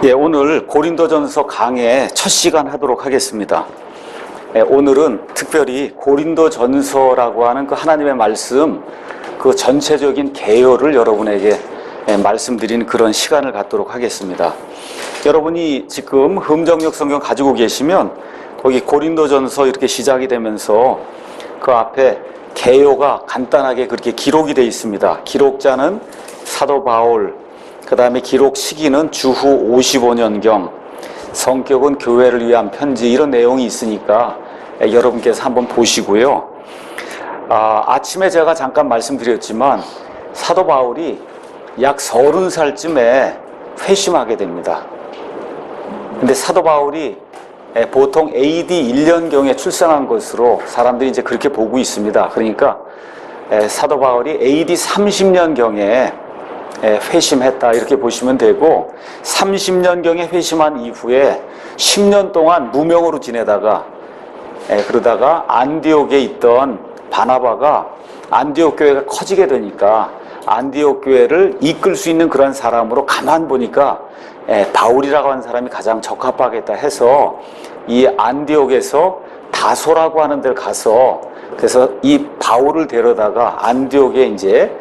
예, 오늘 고린도전서 강의 첫 시간 하도록 하겠습니다. 예, 오늘은 특별히 고린도전서라고 하는 그 하나님의 말씀 그 전체적인 개요를 여러분에게 말씀드리는 그런 시간을 갖도록 하겠습니다. 여러분이 지금 흠정역 성경 가지고 계시면 거기 고린도전서 이렇게 시작이 되면서 그 앞에 개요가 간단하게 그렇게 기록이 되어 있습니다. 기록자는 사도 바울, 그 다음에 기록 시기는 주후 55년경, 성격은 교회를 위한 편지, 이런 내용이 있으니까 여러분께서 한번 보시고요. 아침에 제가 잠깐 말씀드렸지만 사도 바울이 약 30살쯤에 회심하게 됩니다. 근데 사도 바울이 보통 AD 1년경에 출생한 것으로 사람들이 이제 그렇게 보고 있습니다. 그러니까 사도 바울이 AD 30년경에 회심했다 이렇게 보시면 되고, 30년경에 회심한 이후에 10년 동안 무명으로 지내다가 그러다가 안디옥에 있던 바나바가 안디옥 교회가 커지게 되니까 안디옥 교회를 이끌 수 있는 그런 사람으로 가만 보니까 바울이라고 하는 사람이 가장 적합하겠다 해서 이 안디옥에서 다소라고 하는 데를 가서, 그래서 이 바울을 데려다가 안디옥에 이제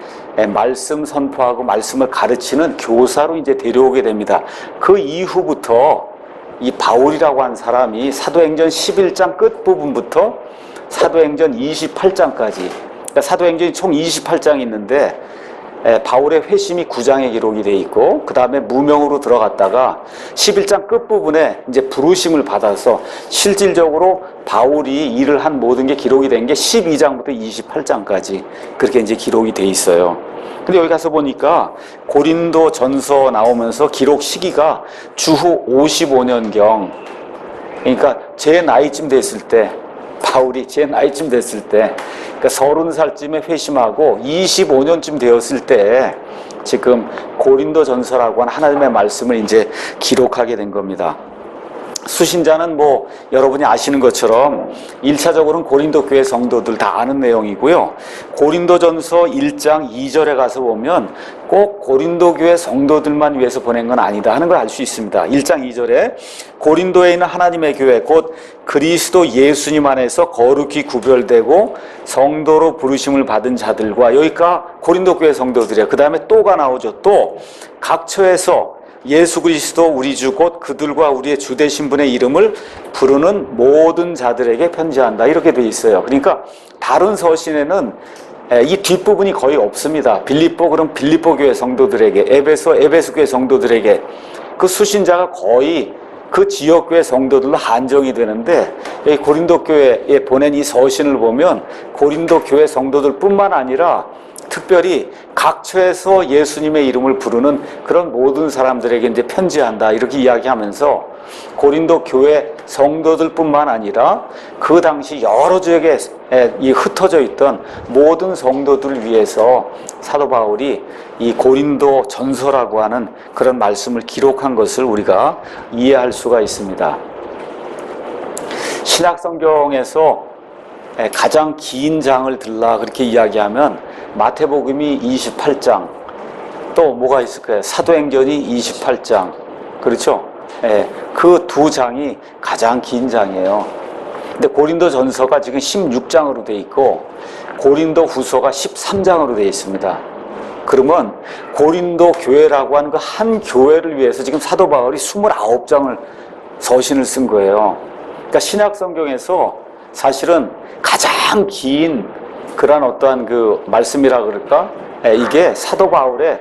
말씀 선포하고 말씀을 가르치는 교사로 이제 데려오게 됩니다. 그 이후부터 이 바울이라고 한 사람이 사도행전 11장 끝부분부터 사도행전 28장까지, 그러니까 사도행전이 총 28장이 있는데 바울의 회심이 9장에 기록이 되어 있고, 그 다음에 무명으로 들어갔다가 11장 끝부분에 이제 부르심을 받아서 실질적으로 바울이 일을 한 모든 게 기록이 된 게 12장부터 28장까지 그렇게 이제 기록이 되어 있어요. 근데 여기 가서 보니까 고린도 전서 나오면서 기록 시기가 주후 55년경, 그러니까 제 나이쯤 됐을 때, 바울이 제 나이쯤 됐을 때, 그러니까 30살쯤에 회심하고 25년쯤 되었을 때 지금 고린도 전서라고 하는 하나님의 말씀을 이제 기록하게 된 겁니다. 수신자는 뭐 여러분이 아시는 것처럼 1차적으로는 고린도 교회 성도들 다 아는 내용이고요. 고린도전서 1장 2절에 가서 보면 꼭 고린도 교회 성도들만 위해서 보낸 건 아니다 하는 걸 알 수 있습니다. 1장 2절에 고린도에 있는 하나님의 교회 곧 그리스도 예수님 안에서 거룩히 구별되고 성도로 부르심을 받은 자들과, 여기가 고린도 교회 성도들이에요. 그 다음에 또가 나오죠. 또 각처에서 예수 그리스도 우리 주 곧 그들과 우리의 주 되신 분의 이름을 부르는 모든 자들에게 편지한다, 이렇게 돼 있어요. 그러니까 다른 서신에는 이 뒷부분이 거의 없습니다. 빌립보, 그럼 빌립보 교회 성도들에게, 에베소 교회 성도들에게, 그 수신자가 거의 그 지역 교회 성도들로 한정이 되는데, 여기 고린도 교회에 보낸 이 서신을 보면 고린도 교회 성도들 뿐만 아니라 특별히 각처에서 예수님의 이름을 부르는 그런 모든 사람들에게 이제 편지한다, 이렇게 이야기하면서 고린도 교회 성도들뿐만 아니라 그 당시 여러 지역에 흩어져 있던 모든 성도들을 위해서 사도 바울이 이 고린도 전서라고 하는 그런 말씀을 기록한 것을 우리가 이해할 수가 있습니다. 신약 성경에서 가장 긴 장을 들라 그렇게 이야기하면 마태복음이 28장, 또 뭐가 있을까요? 사도행전이 28장, 그렇죠? 그 두 장이 가장 긴 장이에요. 근데 고린도 전서가 지금 16장으로 돼 있고 고린도 후서가 13장으로 돼 있습니다. 그러면 고린도 교회라고 하는 그 한 교회를 위해서 지금 사도 바울이 29장을 서신을 쓴 거예요. 그러니까 신약 성경에서 사실은 가장 긴 그런 어떠한 그 말씀이라 그럴까? 이게 사도 바울의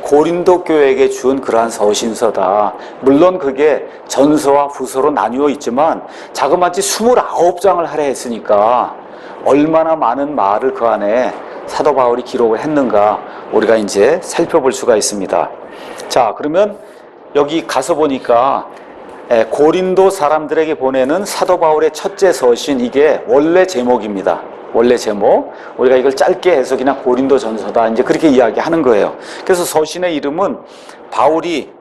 고린도 교회에게 준 그러한 서신서다. 물론 그게 전서와 후서로 나뉘어 있지만 자그마치 29장을 하려 했으니까 얼마나 많은 말을 그 안에 사도 바울이 기록을 했는가 우리가 이제 살펴볼 수가 있습니다. 자, 그러면 여기 가서 보니까 고린도 사람들에게 보내는 사도 바울의 첫째 서신, 이게 원래 제목입니다. 원래 제목, 우리가 이걸 짧게 해서 그냥 고린도 전서다, 이제 그렇게 이야기하는 거예요. 그래서 서신의 이름은 바울이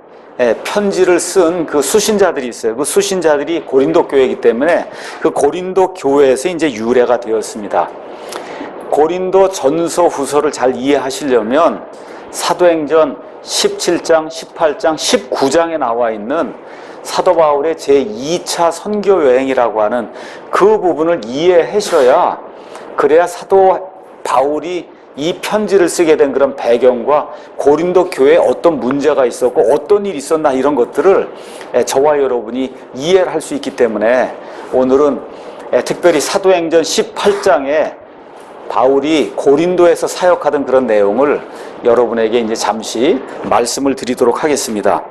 편지를 쓴 그 수신자들이 있어요. 그 수신자들이 고린도 교회이기 때문에 그 고린도 교회에서 이제 유래가 되었습니다. 고린도 전서 후서를 잘 이해하시려면 사도행전 17장, 18장, 19장에 나와 있는 사도 바울의 제2차 선교 여행이라고 하는 그 부분을 이해하셔야, 그래야 사도 바울이 이 편지를 쓰게 된 그런 배경과 고린도 교회에 어떤 문제가 있었고 어떤 일이 있었나 이런 것들을 저와 여러분이 이해를 할 수 있기 때문에 오늘은 특별히 사도행전 18장에 바울이 고린도에서 사역하던 그런 내용을 여러분에게 이제 잠시 말씀을 드리도록 하겠습니다.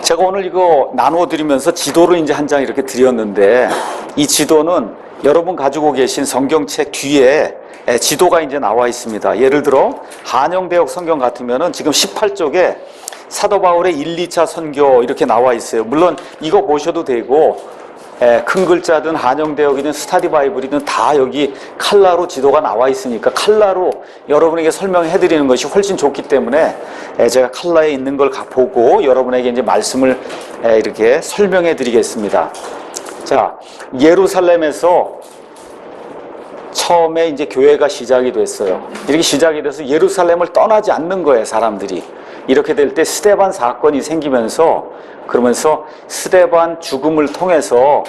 제가 오늘 이거 나누어 드리면서 지도를 이제 한 장 이렇게 드렸는데, 이 지도는 여러분 가지고 계신 성경책 뒤에 지도가 이제 나와 있습니다. 예를 들어 한영대역 성경 같으면은 지금 18쪽에 사도 바울의 1, 2차 선교 이렇게 나와 있어요. 물론 이거 보셔도 되고, 큰 글자든 한영대역이든 스타디 바이블이든 다 여기 칼라로 지도가 나와 있으니까 칼라로 여러분에게 설명해 드리는 것이 훨씬 좋기 때문에 제가 칼라에 있는 걸 보고 여러분에게 이제 말씀을 이렇게 설명해 드리겠습니다. 자, 예루살렘에서 처음에 이제 교회가 시작이 됐어요. 이렇게 시작이 돼서 예루살렘을 떠나지 않는 거예요, 사람들이. 이렇게 될 때 스데반 사건이 생기면서, 그러면서 스데반 죽음을 통해서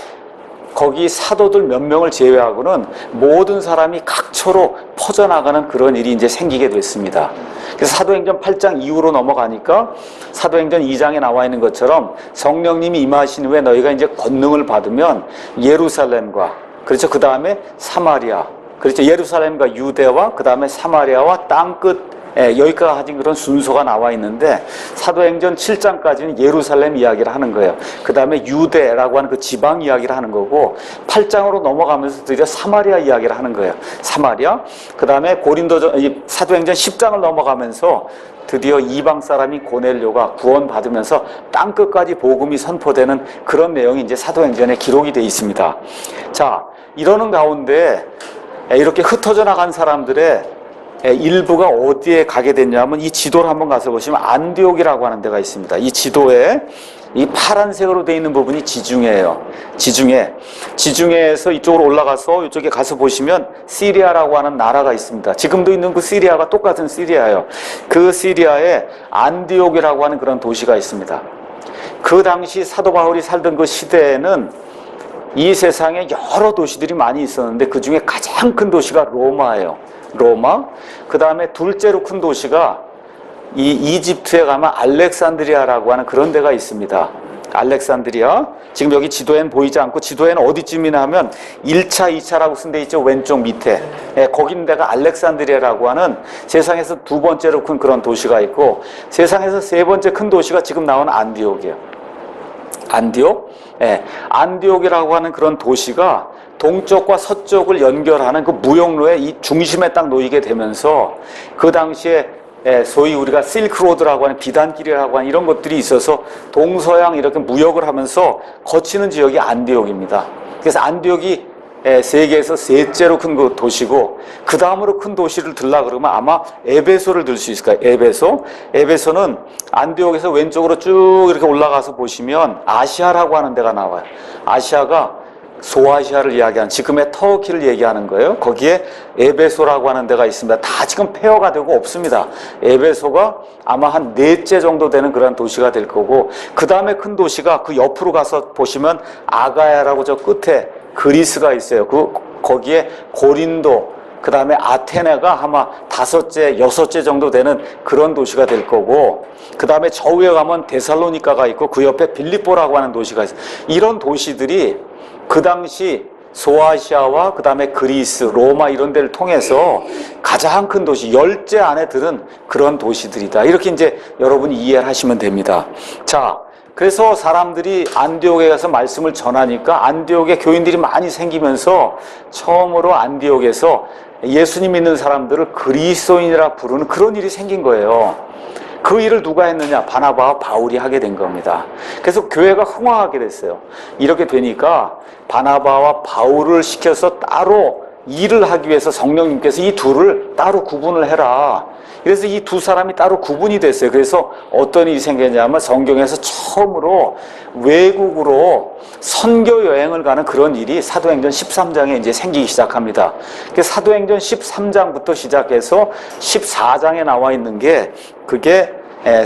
거기 사도들 몇 명을 제외하고는 모든 사람이 각처로 퍼져나가는 그런 일이 이제 생기게 됐습니다. 그래서 사도행전 8장 이후로 넘어가니까 사도행전 2장에 나와 있는 것처럼 성령님이 임하신 후에 너희가 이제 권능을 받으면 예루살렘과, 그렇죠, 그 다음에 사마리아, 그렇죠, 예루살렘과 유대와 그 다음에 사마리아와 땅끝, 여기까지 그런 순서가 나와 있는데, 사도행전 7장까지는 예루살렘 이야기를 하는 거예요. 그 다음에 유대라고 하는 그 지방 이야기를 하는 거고, 8장으로 넘어가면서 드디어 사마리아 이야기를 하는 거예요. 사마리아. 그 다음에 사도행전 10장을 넘어가면서 드디어 이방 사람이 고넬료가 구원받으면서 땅끝까지 복음이 선포되는 그런 내용이 이제 사도행전에 기록이 되어 있습니다. 자, 이러는 가운데 이렇게 흩어져 나간 사람들의 일부가 어디에 가게 됐냐면, 이 지도를 한번 가서 보시면 안디옥이라고 하는 데가 있습니다. 이 지도에 이 파란색으로 되어 있는 부분이 지중해예요. 지중해에서 이쪽으로 올라가서 이쪽에 가서 보시면 시리아라고 하는 나라가 있습니다. 지금도 있는 그 시리아가 똑같은 시리아예요. 그 시리아에 안디옥이라고 하는 그런 도시가 있습니다. 그 당시 사도 바울이 살던 그 시대에는 이 세상에 여러 도시들이 많이 있었는데 그 중에 가장 큰 도시가 로마예요. 로마. 그 다음에 둘째로 큰 도시가 이 이집트에 가면 알렉산드리아라고 하는 그런 데가 있습니다. 알렉산드리아. 지금 여기 지도에는 보이지 않고, 지도에는 어디쯤이나 하면 1차, 2차라고 쓴 데 있죠. 왼쪽 밑에. 거기 있는 데가 알렉산드리아라고 하는 세상에서 두 번째로 큰 그런 도시가 있고, 세상에서 세 번째 큰 도시가 지금 나온 안디옥이에요. 안디옥? 안디옥이라고 하는 그런 도시가 동쪽과 서쪽을 연결하는 그 무역로의 이 중심에 딱 놓이게 되면서, 그 당시에 소위 우리가 실크로드라고 하는 비단길이라고 하는 이런 것들이 있어서 동서양 이렇게 무역을 하면서 거치는 지역이 안디옥입니다. 그래서 안디옥이 세계에서 셋째로 큰 그 도시고, 그 다음으로 큰 도시를 들라 그러면 아마 에베소를 들 수 있을 거예요. 에베소는 안디옥에서 왼쪽으로 쭉 이렇게 올라가서 보시면 아시아라고 하는 데가 나와요. 아시아가 소아시아를 이야기하는, 지금의 터키를 얘기하는 거예요. 거기에 에베소라고 하는 데가 있습니다. 다 지금 폐허가 되고 없습니다. 에베소가 아마 한 넷째 정도 되는 그런 도시가 될 거고, 그 다음에 큰 도시가 그 옆으로 가서 보시면 아가야라고 저 끝에 그리스가 있어요. 거기에 고린도, 그 다음에 아테네가 아마 다섯째, 여섯째 정도 되는 그런 도시가 될 거고, 그 다음에 저 위에 가면 데살로니카가 있고, 그 옆에 빌립보라고 하는 도시가 있어요. 이런 도시들이 그 당시 소아시아와 그 다음에 그리스, 로마 이런 데를 통해서 가장 큰 도시, 10째 안에 드는 그런 도시들이다. 이렇게 이제 여러분이 이해를 하시면 됩니다. 자, 그래서 사람들이 안디옥에 가서 말씀을 전하니까 안디옥에 교인들이 많이 생기면서 처음으로 안디옥에서 예수님 믿는 사람들을 그리스도인이라 부르는 그런 일이 생긴 거예요. 그 일을 누가 했느냐? 바나바와 바울이 하게 된 겁니다. 그래서 교회가 흥황하게 됐어요. 이렇게 되니까 바나바와 바울을 시켜서 따로 일을 하기 위해서 성령님께서 이 둘을 따로 구분을 해라. 그래서 이 두 사람이 따로 구분이 됐어요. 그래서 어떤 일이 생겼냐면 성경에서 처음으로 외국으로 선교 여행을 가는 그런 일이 사도행전 13장에 이제 생기기 시작합니다. 사도행전 13장부터 시작해서 14장에 나와 있는 게 그게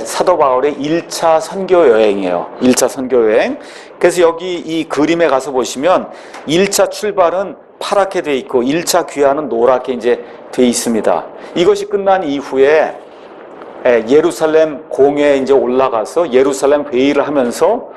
사도 바울의 1차 선교 여행이에요. 1차 선교 여행. 그래서 여기 이 그림에 가서 보시면 1차 출발은 파랗게 돼 있고 1차 귀환은 노랗게 이제 돼 있습니다. 이것이 끝난 이후에 예루살렘 공회에 이제 올라가서 예루살렘 회의를 하면서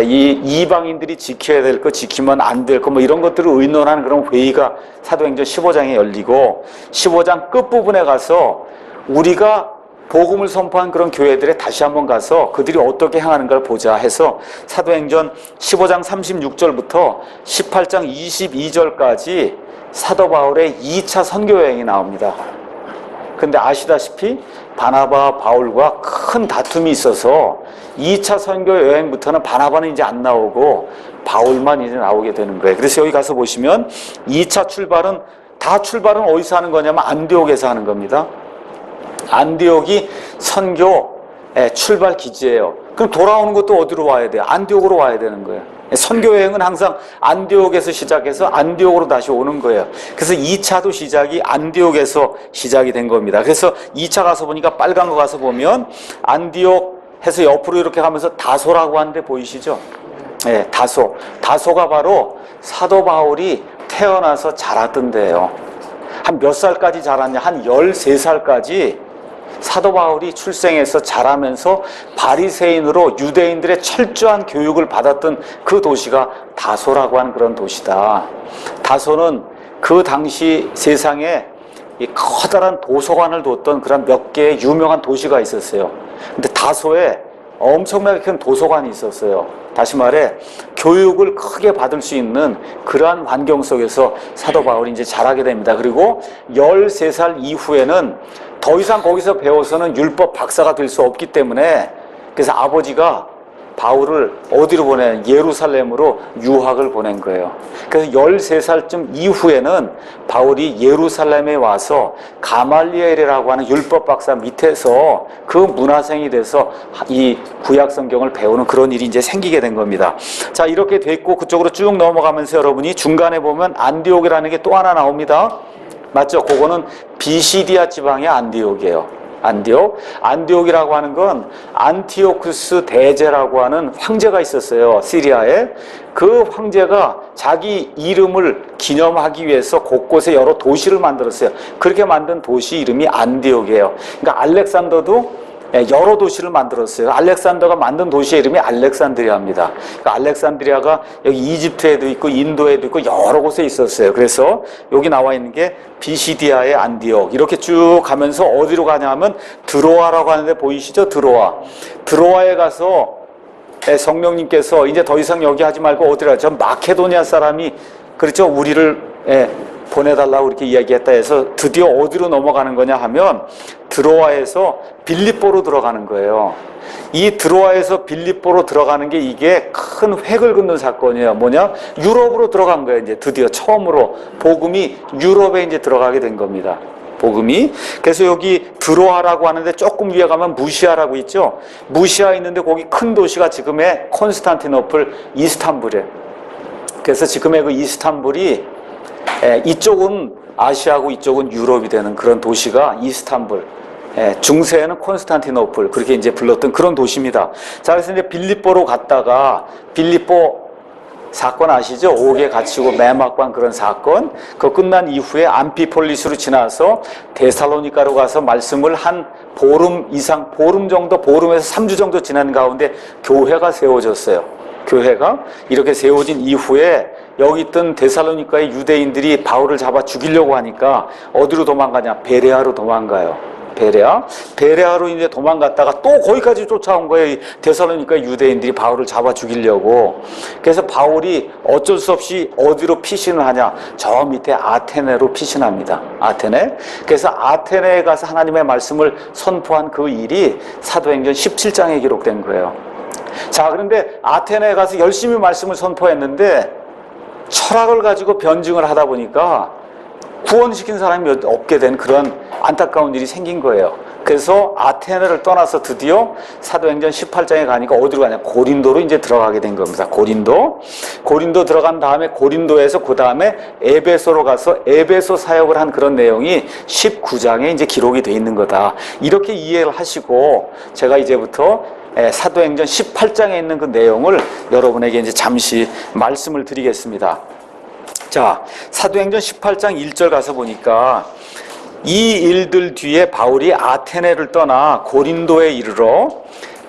이 이방인들이 지켜야 될 거, 지키면 안 될 거, 뭐 이런 것들을 의논하는 그런 회의가 사도행전 15장에 열리고 15장 끝부분에 가서 우리가 복음을 선포한 그런 교회들에 다시 한번 가서 그들이 어떻게 행하는가를 보자 해서 사도행전 15장 36절부터 18장 22절까지 사도 바울의 2차 선교 여행이 나옵니다. 근데 아시다시피 바나바와 바울과 큰 다툼이 있어서 2차 선교 여행부터는 바나바는 이제 안 나오고 바울만 이제 나오게 되는 거예요. 그래서 여기 가서 보시면 2차 출발은 출발은 어디서 하는 거냐면 안디옥에서 하는 겁니다. 안디옥이 선교 출발 기지예요. 그럼 돌아오는 것도 어디로 와야 돼요? 안디옥으로 와야 되는 거예요. 선교 여행은 항상 안디옥에서 시작해서 안디옥으로 다시 오는 거예요. 그래서 2차도 시작이 안디옥에서 시작이 된 겁니다. 그래서 2차 가서 보니까 빨간 거 가서 보면 안디옥 해서 옆으로 이렇게 가면서 다소라고 하는데 보이시죠? 네, 다소. 다소가 바로 사도 바울이 태어나서 자랐던 데예요. 한 몇 살까지 자랐냐? 한 13살까지 사도 바울이 출생해서 자라면서 바리새인으로 유대인들의 철저한 교육을 받았던 그 도시가 다소라고 하는 그런 도시다. 다소는 그 당시 세상에 이 커다란 도서관을 뒀던 그런 몇 개의 유명한 도시가 있었어요. 근데 다소에 엄청나게 큰 도서관이 있었어요. 다시 말해 교육을 크게 받을 수 있는 그러한 환경 속에서 사도 바울이 이제 자라게 됩니다. 그리고 13살 이후에는 더 이상 거기서 배워서는 율법 박사가 될 수 없기 때문에 그래서 아버지가 바울을 어디로 예루살렘으로 유학을 보낸 거예요. 그래서 13살쯤 이후에는 바울이 예루살렘에 와서 가말리엘이라고 하는 율법 박사 밑에서 그 문화생이 돼서 이 구약 성경을 배우는 그런 일이 이제 생기게 된 겁니다. 자, 이렇게 됐고 그쪽으로 쭉 넘어가면서 여러분이 중간에 보면 안디옥이라는 게 또 하나 나옵니다. 맞죠? 그거는 비시디아 지방의 안디옥이에요. 안디옥이라고 하는 건 안티오쿠스 대제라고 하는 황제가 있었어요. 시리아에. 그 황제가 자기 이름을 기념하기 위해서 곳곳에 여러 도시를 만들었어요. 그렇게 만든 도시 이름이 안디옥이에요. 그러니까 알렉산더도 여러 도시를 만들었어요. 알렉산더가 만든 도시의 이름이 알렉산드리아입니다. 그러니까 알렉산드리아가 여기 이집트에도 있고 인도에도 있고 여러 곳에 있었어요. 그래서 여기 나와 있는 게 비시디아의 안디옥. 이렇게 쭉 가면서 어디로 가냐면 드로아라고 하는데 보이시죠? 드로아에 가서 성령님께서 이제 더 이상 여기 하지 말고 어디로 가죠? 마케도니아 사람이 그렇죠? 우리를 보내달라고 이렇게 이야기했다 해서 드디어 어디로 넘어가는 거냐 하면 드로아에서 빌립보로 들어가는 거예요. 이 드로아에서 빌립보로 들어가는 게 이게 큰 획을 긋는 사건이에요. 뭐냐? 유럽으로 들어간 거예요. 이제 드디어 처음으로 복음이 유럽에 이제 들어가게 된 겁니다. 복음이. 그래서 여기 드로아라고 하는데 조금 위에 가면 무시아라고 있죠. 무시아 있는데 거기 큰 도시가 지금의 콘스탄티노플, 이스탄불이에요. 그래서 지금의 그 이스탄불이 이쪽은 아시아고 이쪽은 유럽이 되는 그런 도시가 이스탄불, 중세에는 콘스탄티노플 그렇게 이제 불렀던 그런 도시입니다. 자, 그래서 이제 빌립보로 갔다가 빌립보 사건 아시죠? 옥에 갇히고 매막관 그런 사건. 그거 끝난 이후에 암피폴리스로 지나서 데살로니가로 가서 말씀을 한 보름 이상, 보름에서 3주 정도 지난 가운데 교회가 세워졌어요. 교회가 이렇게 세워진 이후에 여기 있던 데살로니가의 유대인들이 바울을 잡아 죽이려고 하니까 어디로 도망가냐? 베레아로 도망가요. 베레아로 이제 도망갔다가 또 거기까지 쫓아온 거예요. 이 데살로니가 유대인들이 바울을 잡아 죽이려고. 그래서 바울이 어쩔 수 없이 어디로 피신을 하냐? 저 밑에 아테네로 피신합니다. 아테네. 그래서 아테네에 가서 하나님의 말씀을 선포한 그 일이 사도행전 17장에 기록된 거예요. 자, 그런데 아테네에 가서 열심히 말씀을 선포했는데 철학을 가지고 변증을 하다 보니까 구원시킨 사람이 없게 된 그런 안타까운 일이 생긴 거예요. 그래서 아테네를 떠나서 드디어 사도행전 18장에 가니까 어디로 가냐? 고린도로 이제 들어가게 된 겁니다. 고린도 들어간 다음에 고린도에서 그 다음에 에베소로 가서 에베소 사역을 한 그런 내용이 19장에 이제 기록이 돼 있는 거다. 이렇게 이해를 하시고 제가 이제부터 사도행전 18장에 있는 그 내용을 여러분에게 이제 잠시 말씀을 드리겠습니다. 자, 사도행전 18장 1절 가서 보니까 이 일들 뒤에 바울이 아테네를 떠나 고린도에 이르러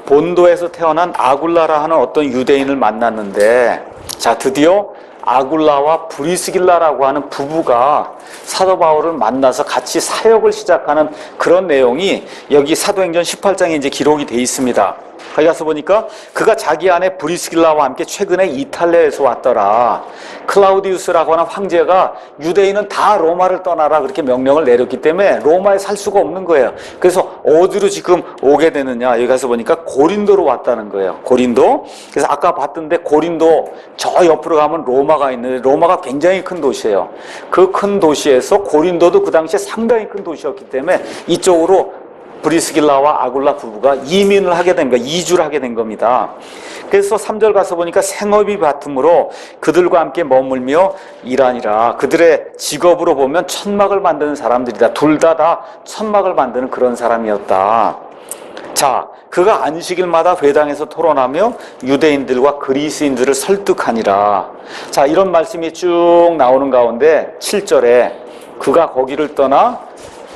본도에서 태어난 아굴라라 하는 어떤 유대인을 만났는데, 자, 드디어 아굴라와 브리스길라라고 하는 부부가 사도 바울을 만나서 같이 사역을 시작하는 그런 내용이 여기 사도행전 18장에 이제 기록이 돼 있습니다. 거기 가서 보니까 그가 자기 아내 브리스길라와 함께 최근에 이탈리아에서 왔더라. 클라우디우스라고 하는 황제가 유대인은 다 로마를 떠나라 그렇게 명령을 내렸기 때문에 로마에 살 수가 없는 거예요. 그래서 어디로 지금 오게 되느냐, 여기 가서 보니까 고린도로 왔다는 거예요. 고린도. 그래서 아까 봤던데 고린도 저 옆으로 가면 로마가 있는데 로마가 굉장히 큰 도시예요. 그 큰 도시에서 고린도도 그 당시에 상당히 큰 도시였기 때문에 이쪽으로 브리스길라와 아굴라 부부가 이민을 하게 된 겁니다. 이주를 하게 된 겁니다. 그래서 3절 가서 보니까 생업이 바텀으로 그들과 함께 머물며 일하니라. 그들의 직업으로 보면 천막을 만드는 사람들이다. 둘 다 천막을 만드는 그런 사람이었다. 자, 그가 안식일마다 회당에서 토론하며 유대인들과 그리스인들을 설득하니라. 자, 이런 말씀이 쭉 나오는 가운데 7절에 그가 거기를 떠나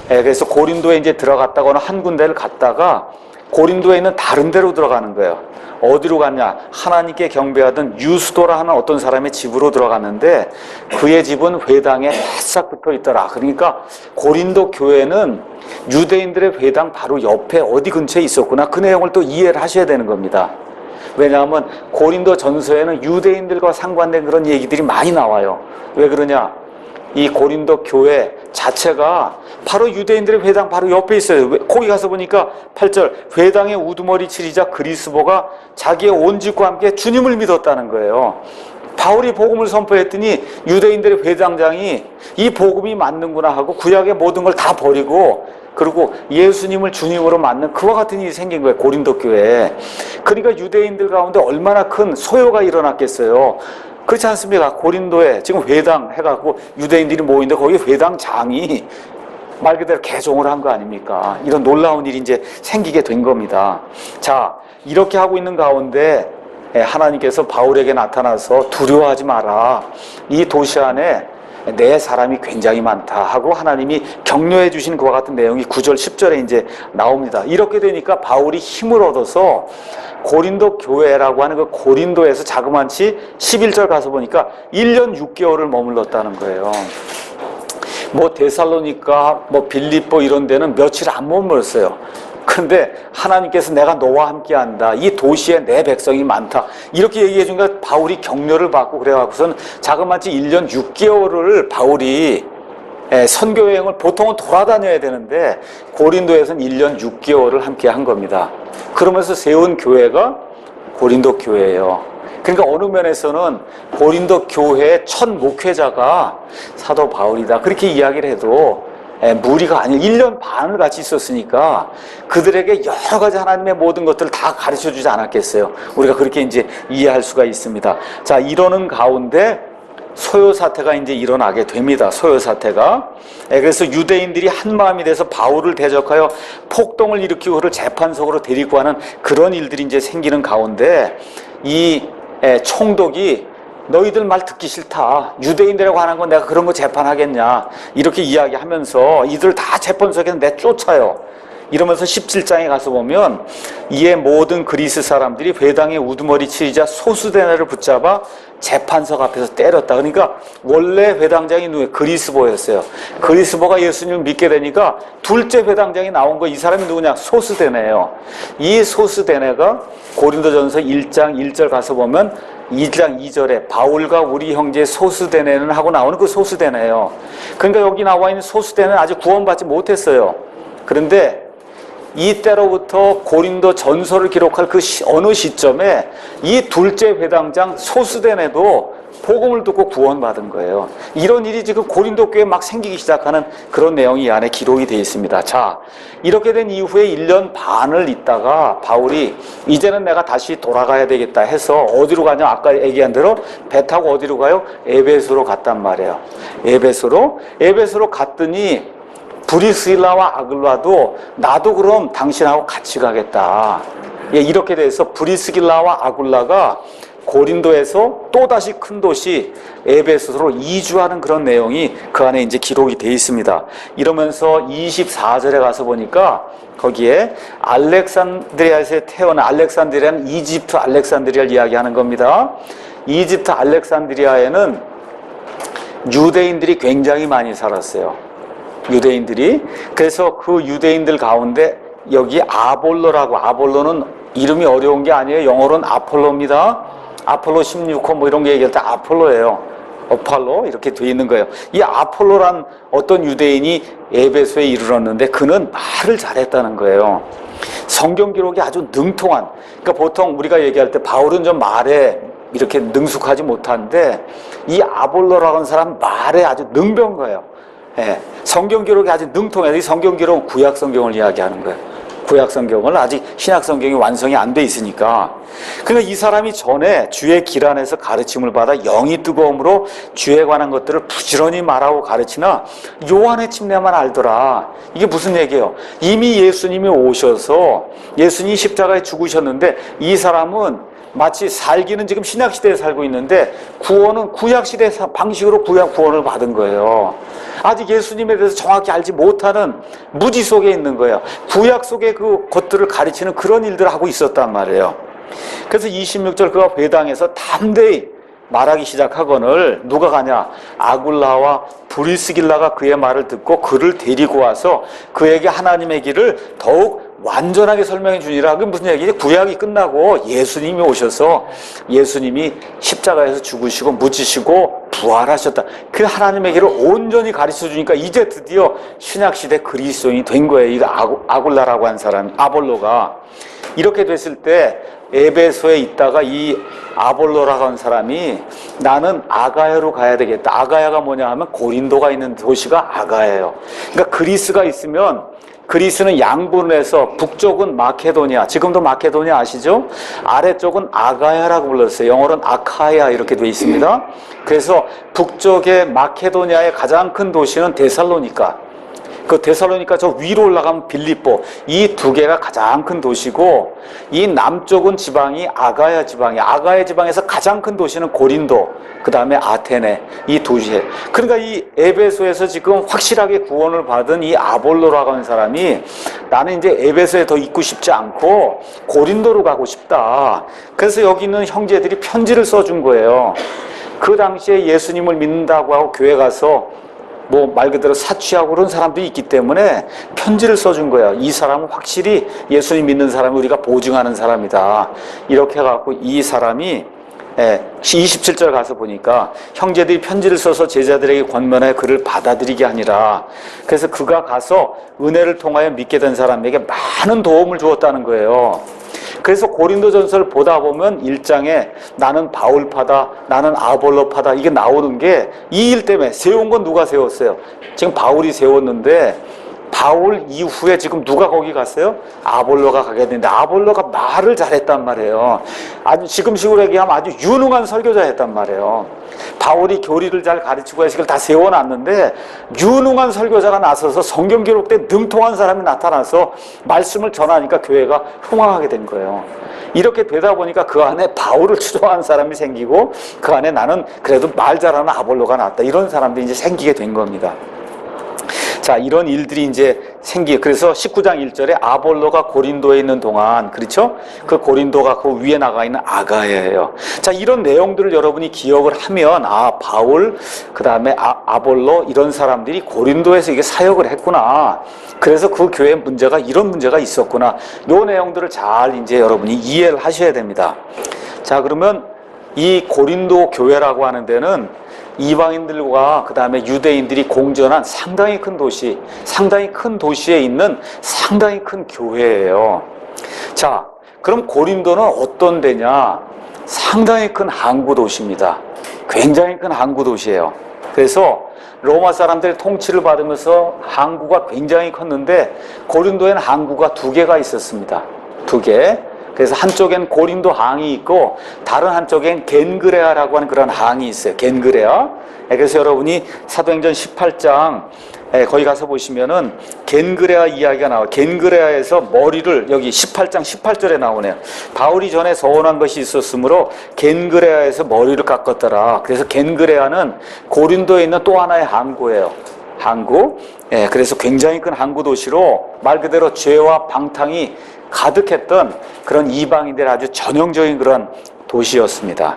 그래서 고린도에 이제 들어갔다거나 한 군데를 갔다가 고린도에 있는 다른 데로 들어가는 거예요. 어디로 갔냐? 하나님께 경배하던 유스도라 하는 어떤 사람의 집으로 들어갔는데 그의 집은 회당에 바싹 붙어 있더라. 그러니까 고린도 교회는 유대인들의 회당 바로 옆에 어디 근처에 있었구나. 그 내용을 또 이해를 하셔야 되는 겁니다. 왜냐하면 고린도 전서에는 유대인들과 상관된 그런 얘기들이 많이 나와요. 왜 그러냐? 이 고린도 교회 자체가 바로 유대인들의 회당 바로 옆에 있어요. 거기 가서 보니까 8절 회당의 우두머리 치리자 그리스보가 자기의 온 집과 함께 주님을 믿었다는 거예요. 바울이 복음을 선포했더니 유대인들의 회당장이 이 복음이 맞는구나 하고 구약의 모든 걸 다 버리고 그리고 예수님을 주님으로 맞는 그와 같은 일이 생긴 거예요. 고린도 교회에. 그러니까 유대인들 가운데 얼마나 큰 소요가 일어났겠어요. 그렇지 않습니까? 고린도에 지금 회당 해갖고 유대인들이 모이는데 거기 회당장이 말 그대로 개종을 한 거 아닙니까? 이런 놀라운 일이 이제 생기게 된 겁니다. 자, 이렇게 하고 있는 가운데 하나님께서 바울에게 나타나서 두려워하지 마라. 이 도시 안에 내 사람이 굉장히 많다 하고 하나님이 격려해 주신 그와 같은 내용이 9절 10절에 이제 나옵니다. 이렇게 되니까 바울이 힘을 얻어서 고린도 교회라고 하는 그 고린도에서 자그마치 11절 가서 보니까 1년 6개월을 머물렀다는 거예요. 뭐 데살로니가 뭐 빌립보 이런 데는 며칠 안 머물렀어요. 그런데 하나님께서 내가 너와 함께 한다. 이 도시에 내 백성이 많다. 이렇게 얘기해 주니까 바울이 격려를 받고 그래갖고서는 자그마치 1년 6개월을 바울이 선교 여행을 보통은 돌아다녀야 되는데 고린도에서는 1년 6개월을 함께 한 겁니다. 그러면서 세운 교회가 고린도 교회예요. 그러니까 어느 면에서는 고린도 교회의 첫 목회자가 사도 바울이다. 그렇게 이야기를 해도 무리가 아니에요. 1년 반을 같이 있었으니까 그들에게 여러 가지 하나님의 모든 것들을 다 가르쳐 주지 않았겠어요. 우리가 그렇게 이제 이해할 수가 있습니다. 자, 이러는 가운데 소요 사태가 이제 일어나게 됩니다. 소요 사태가. 그래서 유대인들이 한 마음이 돼서 바울을 대적하여 폭동을 일으키고 그를 재판석으로 데리고 가는 그런 일들이 이제 생기는 가운데 이 총독이 너희들 말 듣기 싫다. 유대인들에 관한 건 내가 그런 거 재판하겠냐. 이렇게 이야기하면서 이들 다 재판석에서 내쫓아요. 이러면서 17장에 가서 보면 이에 모든 그리스 사람들이 회당의 우두머리 치리자 소수대네를 붙잡아 재판석 앞에서 때렸다. 그러니까 원래 회당장이 누구예요? 그리스보였어요. 그리스보가 예수님을 믿게 되니까 둘째 회당장이 나온 거, 이 사람이 누구냐? 소수대네예요. 이 소수대네가 고린도전서 1장 1절 가서 보면 2장 2절에 바울과 우리 형제 소수대네는 하고 나오는 그 소수대네예요. 그러니까 여기 나와 있는 소수대는 아직 구원받지 못했어요. 그런데 이때로부터 고린도 전서를 기록할 그 어느 시점에 이 둘째 회당장 소수대네도 복음을 듣고 구원받은 거예요. 이런 일이 지금 고린도 교회에 막 생기기 시작하는 그런 내용이 이 안에 기록이 되어 있습니다. 자, 이렇게 된 이후에 1년 반을 있다가 바울이 이제는 내가 다시 돌아가야 되겠다 해서 어디로 가냐? 아까 얘기한 대로 배 타고 어디로 가요? 에베소로 갔단 말이에요. 에베소로 갔더니 브리스길라와 아굴라도 나도 그럼 당신하고 같이 가겠다. 예, 이렇게 돼서 브리스길라와 아굴라가 고린도에서 또다시 큰 도시 에베소로 이주하는 그런 내용이 그 안에 이제 기록이 되어 있습니다. 이러면서 24절에 가서 보니까 거기에 알렉산드리아에서 태어난, 알렉산드리아는 이집트 알렉산드리아를 이야기하는 겁니다. 이집트 알렉산드리아에는 유대인들이 굉장히 많이 살았어요. 유대인들이. 그래서 그 유대인들 가운데 여기 아볼로라고, 아볼로는 이름이 어려운 게 아니에요. 영어로는 아폴로입니다. 아폴로 16호 뭐 이런 게 얘기할 때 아폴로예요. 어팔로 이렇게 돼 있는 거예요. 이 아폴로란 어떤 유대인이 에베소에 이르렀는데 그는 말을 잘했다는 거예요. 성경 기록이 아주 능통한, 그러니까 보통 우리가 얘기할 때 바울은 좀 말에 이렇게 능숙하지 못한데 이 아볼로라고 하는 사람 말에 아주 능배운 거예요. 예, 성경 기록이 아주 능통해요. 이 성경 기록은 구약 성경을 이야기하는 거예요. 구약 성경을 아직 신약 성경이 완성이 안 돼 있으니까. 그러니까 이 사람이 전에 주의 길 안에서 가르침을 받아 영이 뜨거움으로 주에 관한 것들을 부지런히 말하고 가르치나 요한의 침례만 알더라. 이게 무슨 얘기예요? 이미 예수님이 오셔서 예수님이 십자가에 죽으셨는데 이 사람은 마치 살기는 지금 신약시대에 살고 있는데 구원은 구약시대 방식으로 구원을 받은 거예요. 아직 예수님에 대해서 정확히 알지 못하는 무지 속에 있는 거예요. 구약 속의 그 것들을 가르치는 그런 일들을 하고 있었단 말이에요. 그래서 26절 그가 회당에서 담대히 말하기 시작하거늘 누가 가냐? 아굴라와 브리스길라가 그의 말을 듣고 그를 데리고 와서 그에게 하나님의 길을 더욱 완전하게 설명해 주니라. 그게 무슨 얘기지? 구약이 끝나고 예수님이 오셔서 예수님이 십자가에서 죽으시고 묻히시고 부활하셨다. 그 하나님의 길을 온전히 가르쳐 주니까 이제 드디어 신약시대 그리스도인이 된 거예요. 이 아굴라라고 한 사람, 아볼로가. 이렇게 됐을 때 에베소에 있다가 이 아볼로라고 하는 사람이 나는 아가야로 가야 되겠다. 아가야가 뭐냐 하면 고린도가 있는 도시가 아가야예요. 그러니까 그리스가 있으면 그리스는 양분해서 북쪽은 마케도니아, 지금도 마케도니아 아시죠? 아래쪽은 아가야라고 불렀어요. 영어로는 아카야 이렇게 되어 있습니다. 그래서 북쪽의 마케도니아의 가장 큰 도시는 데살로니가. 그 데살로니가 저 위로 올라가면 빌립보, 이 두 개가 가장 큰 도시고 이 남쪽은 지방이 아가야 지방이, 아가야 지방에서 가장 큰 도시는 고린도, 그 다음에 아테네, 이 도시에. 그러니까 이 에베소에서 지금 확실하게 구원을 받은 이 아볼로라고 하는 사람이 나는 이제 에베소에 더 있고 싶지 않고 고린도로 가고 싶다. 그래서 여기 있는 형제들이 편지를 써준 거예요. 그 당시에 예수님을 믿는다고 하고 교회 가서 뭐 말 그대로 사취하고 그런 사람들이 있기 때문에 편지를 써준 거예요. 이 사람은 확실히 예수님 믿는 사람이 우리가 보증하는 사람이다. 이렇게 해갖고 이 사람이 27절 가서 보니까 형제들이 편지를 써서 제자들에게 권면하여 그를 받아들이게 하니라. 그래서 그가 가서 은혜를 통하여 믿게 된 사람에게 많은 도움을 주었다는 거예요. 그래서 고린도전서를 보다 보면 1장에 나는 바울파다, 나는 아볼로파다 이게 나오는 게 이 일 때문에 세운 건 누가 세웠어요? 지금 바울이 세웠는데 바울 이후에 지금 누가 거기 갔어요? 아볼로가 가게 되는데 아볼로가 말을 잘했단 말이에요. 아주 지금식으로 얘기하면 아주 유능한 설교자였단 말이에요. 바울이 교리를 잘 가르치고 해서 다 세워놨는데 유능한 설교자가 나서서 성경 기록된 능통한 사람이 나타나서 말씀을 전하니까 교회가 흥황하게 된 거예요. 이렇게 되다 보니까 그 안에 바울을 추종한 사람이 생기고 그 안에 나는 그래도 말 잘하는 아볼로가 나왔다. 이런 사람들이 이제 생기게 된 겁니다. 자, 이런 일들이 이제 그래서 19장 1절에 아볼로가 고린도에 있는 동안, 그렇죠? 그 고린도가 그 위에 나가 있는 아가야예요. 자, 이런 내용들을 여러분이 기억을 하면, 바울, 그 다음에 아볼로, 이런 사람들이 고린도에서 이게 사역을 했구나. 그래서 그 교회에 이런 문제가 있었구나. 요 내용들을 잘 이제 여러분이 이해를 하셔야 됩니다. 자, 그러면 이 고린도 교회라고 하는 데는 이방인들과 그 다음에 유대인들이 공존한 상당히 큰 도시, 상당히 큰 도시에 있는 상당히 큰 교회예요. 자, 그럼 고린도는 어떤 데냐? 상당히 큰 항구 도시입니다. 굉장히 큰 항구 도시예요. 그래서 로마 사람들의 통치를 받으면서 항구가 굉장히 컸는데 고린도에는 항구가 2개가 있었습니다. 2개. 그래서 한쪽엔 고린도 항이 있고 다른 한쪽엔 겐그레아라고 하는 그런 항이 있어요. 겐그레아. 그래서 여러분이 사도행전 18장 거기 가서 보시면은 겐그레아 이야기가 나와요. 겐그레아에서 머리를 여기 18장 18절에 나오네요. 바울이 전에 서원한 것이 있었으므로 겐그레아에서 머리를 깎았더라. 그래서 겐그레아는 고린도에 있는 또 하나의 항구예요. 항구. 그래서 굉장히 큰 항구 도시로 말 그대로 죄와 방탕이 가득했던 그런 이방인들의 아주 전형적인 그런 도시였습니다.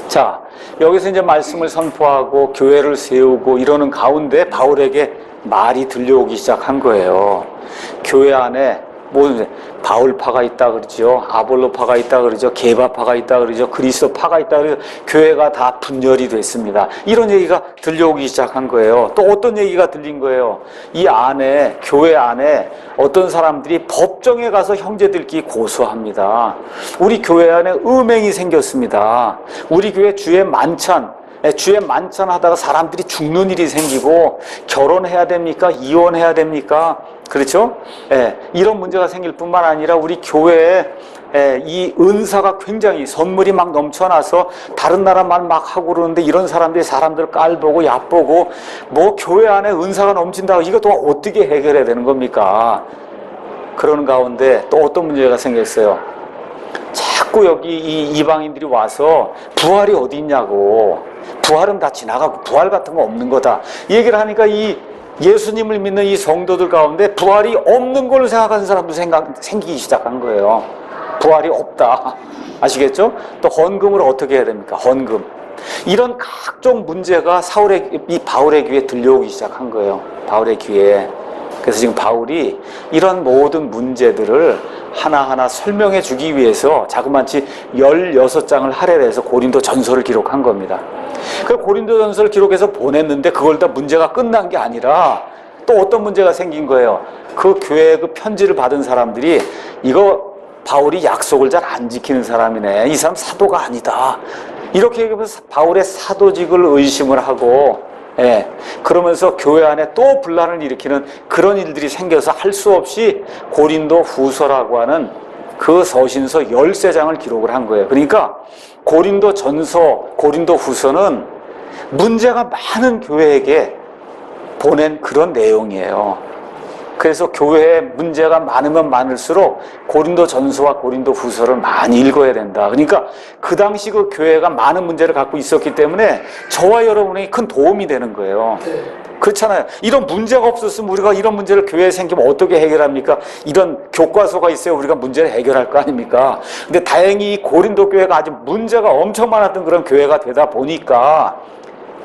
자, 여기서 이제 말씀을 선포하고 교회를 세우고 이러는 가운데 바울에게 말이 들려오기 시작한 거예요. 교회 안에 뭐 바울파가 있다 그러죠. 아볼로파가 있다 그러죠. 게바파가 있다 그러죠. 그리스도파가 있다 그러죠. 교회가 다 분열이 됐습니다. 이런 얘기가 들려오기 시작한 거예요. 또 어떤 얘기가 들린 거예요. 이 안에 교회 안에 어떤 사람들이 법정에 가서 형제들끼리 고소합니다. 우리 교회 안에 음행이 생겼습니다. 우리 교회 주의 만찬 하다가 사람들이 죽는 일이 생기고 결혼해야 됩니까? 이혼해야 됩니까? 그렇죠? 이런 문제가 생길 뿐만 아니라 우리 교회에 이 은사가 굉장히 선물이 막 넘쳐나서 다른 나라 말 막 하고 그러는데 이런 사람들이 사람들 깔보고 얕보고 뭐 교회 안에 은사가 넘친다고 이것도 어떻게 해결해야 되는 겁니까? 그러는 가운데 또 어떤 문제가 생겼어요. 자꾸 여기 이 이방인들이 와서 부활이 어디 있냐고, 부활은 다 지나가고 부활 같은 거 없는 거다 이 얘기를 하니까 이 예수님을 믿는 이 성도들 가운데 부활이 없는 걸로 생각하는 사람도 생기기 시작한 거예요. 부활이 없다. 아시겠죠? 또 헌금을 어떻게 해야 됩니까? 헌금. 이런 각종 문제가 바울의 귀에 들려오기 시작한 거예요. 바울의 귀에. 그래서 지금 바울이 이런 모든 문제들을 하나하나 설명해 주기 위해서 자그마치 16장을 할애해서 고린도 전서를 기록한 겁니다. 그 고린도 전서를 기록해서 보냈는데 그걸 다 문제가 끝난 게 아니라 또 어떤 문제가 생긴 거예요. 그 교회 그 편지를 받은 사람들이 이거 바울이 약속을 잘 안 지키는 사람이네. 이 사람 사도가 아니다. 이렇게 얘기하면서 바울의 사도직을 의심을 하고 그러면서 교회 안에 또 분란을 일으키는 그런 일들이 생겨서 할 수 없이 고린도 후서라고 하는 그 서신서 13장을 기록을 한 거예요. 그러니까 고린도 전서, 고린도 후서는 문제가 많은 교회에게 보낸 그런 내용이에요. 그래서 교회에 문제가 많으면 많을수록 고린도 전서와 고린도 후서를 많이 읽어야 된다. 그러니까 그 당시 그 교회가 많은 문제를 갖고 있었기 때문에 저와 여러분에게 큰 도움이 되는 거예요. 그렇잖아요. 이런 문제가 없었으면 우리가 이런 문제를 교회에 생기면 어떻게 해결합니까? 이런 교과서가 있어야 우리가 문제를 해결할 거 아닙니까? 근데 다행히 고린도 교회가 아주 문제가 엄청 많았던 그런 교회가 되다 보니까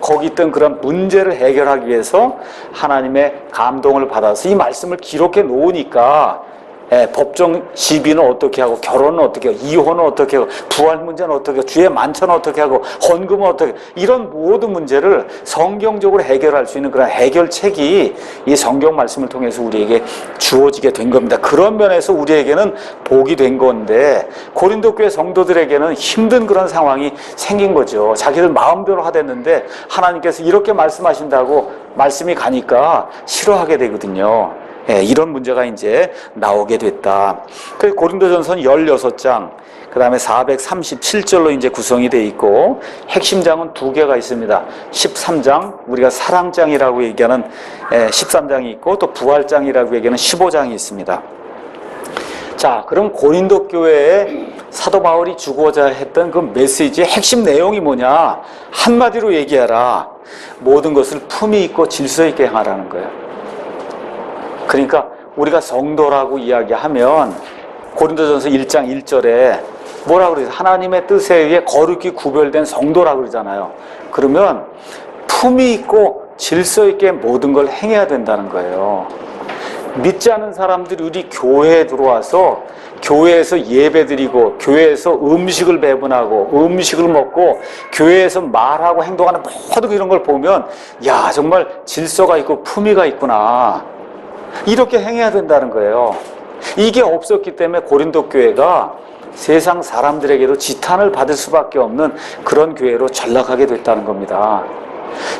거기 있던 그런 문제를 해결하기 위해서 하나님의 감동을 받아서 이 말씀을 기록해 놓으니까 법정 시비는 어떻게 하고 결혼은 어떻게 하고 이혼은 어떻게 하고 부활 문제는 어떻게 하고 주의 만찬은 어떻게 하고 헌금은 어떻게 하고 이런 모든 문제를 성경적으로 해결할 수 있는 그런 해결책이 이 성경 말씀을 통해서 우리에게 주어지게 된 겁니다. 그런 면에서 우리에게는 복이 된 건데 고린도 교회 성도들에게는 힘든 그런 상황이 생긴 거죠. 자기들 마음대로 하댔는데 하나님께서 이렇게 말씀하신다고 말씀이 가니까 싫어하게 되거든요. 이런 문제가 이제 나오게 됐다. 그 고린도전서는 16장, 그 다음에 437절로 이제 구성이 되어 있고, 핵심장은 2개가 있습니다. 13장, 우리가 사랑장이라고 얘기하는 13장이 있고, 또 부활장이라고 얘기하는 15장이 있습니다. 자, 그럼 고린도 교회에 사도 바울이 주고자 했던 그 메시지의 핵심 내용이 뭐냐? 한마디로 얘기하라. 모든 것을 품위 있고 질서 있게 행하라는 거예요. 그러니까 우리가 성도라고 이야기하면 고린도전서 1장 1절에 뭐라고 그러죠? 하나님의 뜻에 의해 거룩히 구별된 성도라고 그러잖아요. 그러면 품위 있고 질서 있게 모든 걸 행해야 된다는 거예요. 믿지 않은 사람들이 우리 교회에 들어와서 교회에서 예배드리고 교회에서 음식을 배분하고 음식을 먹고 교회에서 말하고 행동하는 모든 이런 걸 보면 야, 정말 질서가 있고 품위가 있구나. 이렇게 행해야 된다는 거예요. 이게 없었기 때문에 고린도 교회가 세상 사람들에게도 지탄을 받을 수밖에 없는 그런 교회로 전락하게 됐다는 겁니다.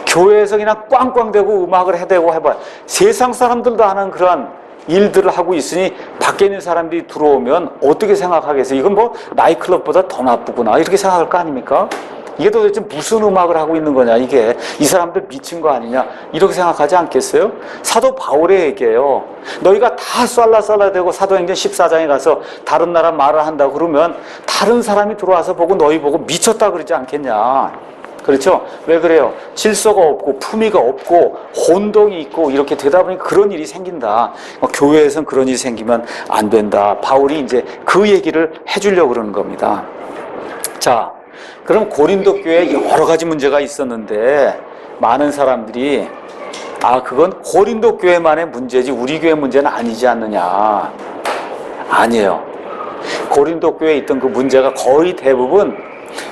교회에서 그냥 꽝꽝대고 음악을 해대고 해봐요. 세상 사람들도 하는 그러한 일들을 하고 있으니 밖에 있는 사람들이 들어오면 어떻게 생각하겠어요? 이건 뭐 나이클럽보다 더 나쁘구나 이렇게 생각할 거 아닙니까? 이게 도대체 무슨 음악을 하고 있는 거냐, 이게 이 사람들 미친 거 아니냐 이렇게 생각하지 않겠어요? 사도 바울의 얘기예요. 너희가 다 쏠라쏠라대고 사도행전 14장에 가서 다른 나라 말을 한다고 그러면 다른 사람이 들어와서 보고 너희 보고 미쳤다 그러지 않겠냐. 그렇죠? 왜 그래요? 질서가 없고 품위가 없고 혼동이 있고 이렇게 되다 보니 그런 일이 생긴다. 교회에선 그런 일이 생기면 안 된다. 바울이 이제 그 얘기를 해주려고 그러는 겁니다. 자, 그럼 고린도 교회에 여러 가지 문제가 있었는데 많은 사람들이 그건 고린도 교회만의 문제지 우리 교회 문제는 아니지 않느냐. 아니에요. 고린도 교회에 있던 그 문제가 거의 대부분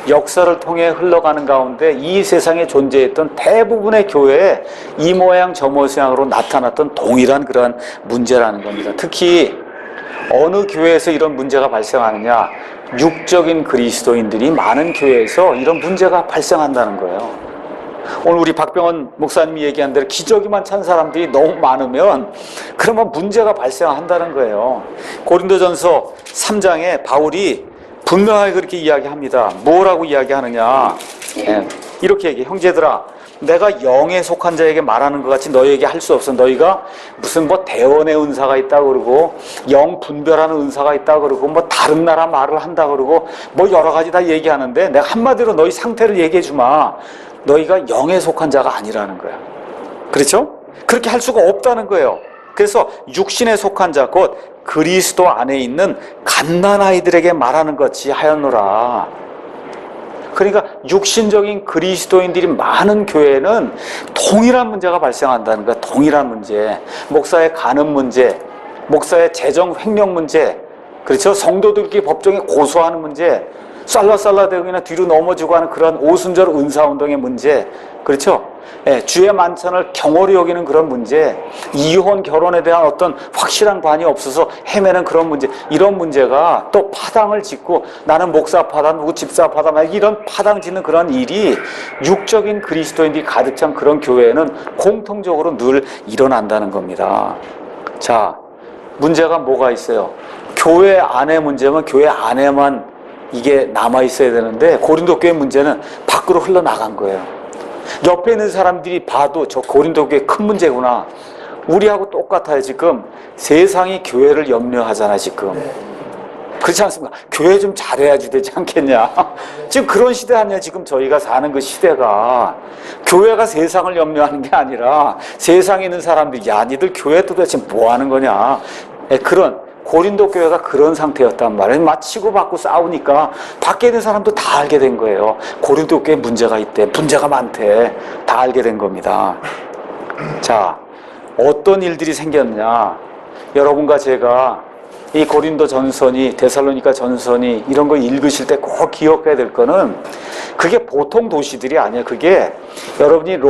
역사를 통해 흘러가는 가운데 이 세상에 존재했던 대부분의 교회에 이 모양 저 모양으로 나타났던 동일한 그런 문제라는 겁니다. 특히 어느 교회에서 이런 문제가 발생하느냐, 육적인 그리스도인들이 많은 교회에서 이런 문제가 발생한다는 거예요. 오늘 우리 박병원 목사님이 얘기한 대로 기저귀만 찬 사람들이 너무 많으면 그러면 문제가 발생한다는 거예요. 고린도전서 3장에 바울이 분명하게 그렇게 이야기합니다. 뭐라고 이야기하느냐, 이렇게 얘기해. 형제들아, 내가 영에 속한 자에게 말하는 것 같이 너희에게 할 수 없어. 너희가 무슨 뭐 대언의 은사가 있다 그러고 영 분별하는 은사가 있다 그러고 뭐 다른 나라 말을 한다 그러고 뭐 여러 가지 다 얘기하는데 내가 한마디로 너희 상태를 얘기해 주마. 너희가 영에 속한 자가 아니라는 거야. 그렇죠? 그렇게 할 수가 없다는 거예요. 그래서 육신에 속한 자 곧 그리스도 안에 있는 갓난아이들에게 말하는 것이 하였노라. 그러니까 육신적인 그리스도인들이 많은 교회는 동일한 문제가 발생한다는 거야. 동일한 문제. 목사의 간음 문제, 목사의 재정 횡령 문제, 그렇죠? 성도들끼리 법정에 고소하는 문제, 쌀라쌀라대고 그냥 뒤로 넘어지고 하는 그런 오순절 은사운동의 문제, 그렇죠? 주의 만찬을 경홀히 여기는 그런 문제, 이혼 결혼에 대한 어떤 확실한 관이 없어서 헤매는 그런 문제, 이런 문제가 또 파당을 짓고 나는 목사 파당, 누구 집사 파당, 이런 파당 짓는 그런 일이 육적인 그리스도인들이 가득 찬 그런 교회에는 공통적으로 늘 일어난다는 겁니다. 자, 문제가 뭐가 있어요? 교회 안의 문제면 교회 안에만 이게 남아있어야 되는데 고린도 교회 문제는 밖으로 흘러나간 거예요. 옆에 있는 사람들이 봐도 저 고린도 교회 큰 문제구나. 우리하고 똑같아요. 지금 세상이 교회를 염려하잖아 지금. 그렇지 않습니까? 교회 좀 잘해야지 되지 않겠냐. 지금 그런 시대 아니야. 지금 저희가 사는 그 시대가. 교회가 세상을 염려하는 게 아니라 세상에 있는 사람들이 야 니들 교회 도대체 뭐 하는 거냐. 그런 고린도 교회가 그런 상태였단 말이에요. 막 치고받고 싸우니까 밖에 있는 사람도 다 알게 된 거예요. 고린도 교회에 문제가 있대, 문제가 많대, 다 알게 된 겁니다. 자, 어떤 일들이 생겼냐. 여러분과 제가 이 고린도 전서니 데살로니가 전서니 이런 거 읽으실 때 꼭 기억해야 될 거는 그게 보통 도시들이 아니에요. 그게 여러분이